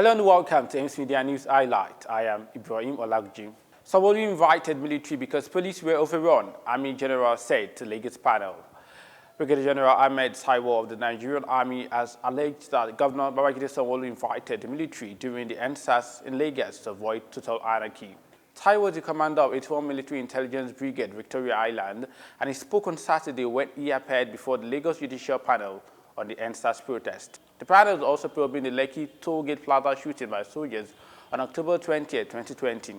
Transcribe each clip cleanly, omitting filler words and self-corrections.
Hello and welcome to Ames Media News Highlight. I am Ibrahim Olagunju. Sanwo-Olu invited military because police were overrun, Army General said to Lagos panel. Brigadier General Ahmed Taiwo of the Nigerian Army has alleged that Governor Sanwo-Olu invited the military during the NSAS in Lagos to avoid total anarchy. Taiwo is the commander of 81 Military Intelligence Brigade, Victoria Island, and he spoke on Saturday when he appeared before the Lagos Judicial Panel on the NSAS protest. The panel is also probing the Lekki tollgate plaza shooting by soldiers on October 20, 2020.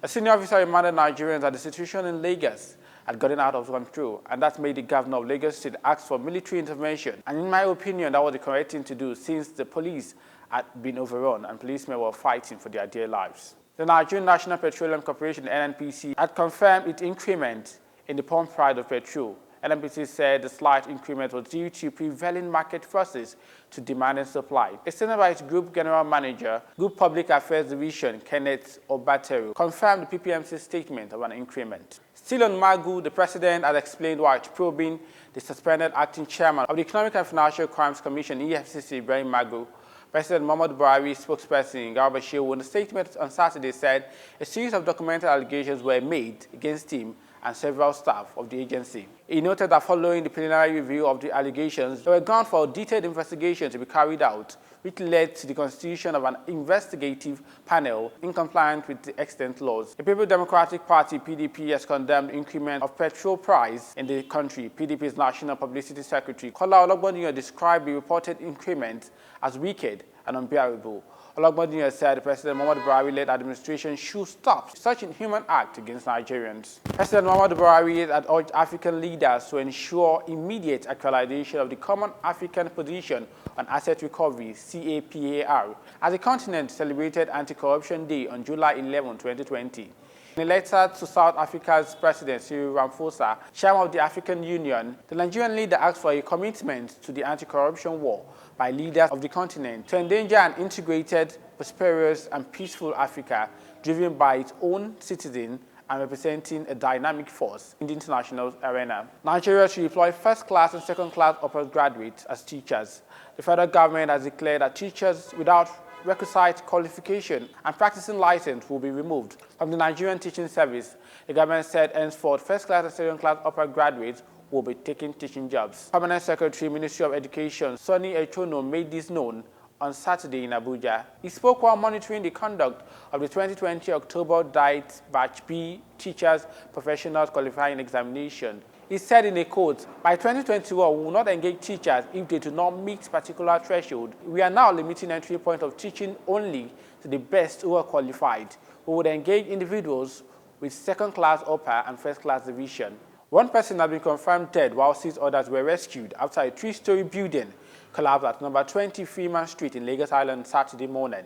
A senior officer reminded Nigerians that the situation in Lagos had gotten out of control, and that made the governor of Lagos State ask for military intervention. And in my opinion, that was the correct thing to do since the police had been overrun and policemen were fighting for their dear lives. The Nigerian National Petroleum Corporation, NNPC, had confirmed its increment in the pump price of petrol. NNPC said the slight increment was due to prevailing market forces to demand and supply. A statement by its Group General Manager, Group Public Affairs Division, Kenneth Obatero, confirmed the PPMC's statement of an increment. Still on Magu, the president has explained why it's probing the suspended acting chairman of the Economic and Financial Crimes Commission, EFCC, Ibrahim Olagunju. President Muhammadu Buhari spokesperson Garba Shehu in a statement on Saturday said a series of documented allegations were made against him and several staff of the agency. He noted that following the preliminary review of the allegations, there were grounds for a detailed investigation to be carried out, which led to the constitution of an investigative panel in compliance with the extant laws. The People's Democratic Party, PDP, has condemned the increment of petrol price in the country. PDP's National Publicity Secretary, Olagunju, described the reported increment as wicked and unbearable. Olagunju said the President Muhammadu Buhari-led administration should stop such inhuman act against Nigerians. President Muhammadu Buhari had urged African leaders to ensure immediate actualization of the Common African Position on Asset Recovery, CAPAR, as the continent celebrated Anti-Corruption Day on July 11, 2020. In a letter to South Africa's President Cyril Ramaphosa, chairman of the African Union, the Nigerian leader asked for a commitment to the anti-corruption war by leaders of the continent to endanger an integrated, prosperous, and peaceful Africa driven by its own citizens and representing a dynamic force in the international arena. Nigeria should employ first-class and second-class upper graduates as teachers. The federal government has declared that teachers without requisite qualification and practicing license will be removed from the Nigerian teaching service. The government said henceforth first-class and second-class upper graduates will be taking teaching jobs. Permanent Secretary, Ministry of Education, Sonny Echono, made this known on Saturday in Abuja. He spoke while monitoring the conduct of the 2020 October Diet Batch B Teachers Professional Qualifying Examination. He said in a quote, "By 2021, we will not engage teachers if they do not meet particular threshold. We are now limiting entry point of teaching only to the best who are qualified. We would engage individuals with second-class upper and first-class division." One person has been confirmed dead while 6 others were rescued after a 3-story building collapsed at number 20 Freeman Street in Lagos Island Saturday morning.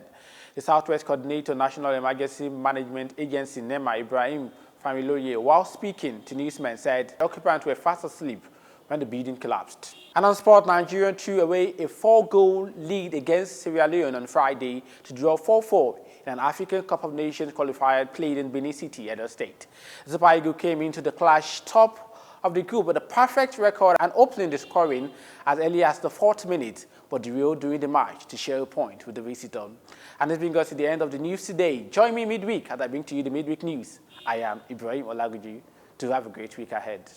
The Southwest Coordinator, National Emergency Management Agency, NEMA, Ibrahim Olagunju, while speaking to newsmen, said the occupants were fast asleep when the building collapsed. And on sport, Nigeria threw away a 4-goal lead against Sierra Leone on Friday to draw 4-4 in an African Cup of Nations qualifier played in Benin City, Edo State. The Super Eagles came into the clash top of the group with a perfect record and opening the scoring as early as the 4th minute, but derailed during the match to share a point with the visitor. And this brings us to the end of the news today. Join me midweek as I bring to you the midweek news. I am Ibrahim Olagunju. Do have a great week ahead.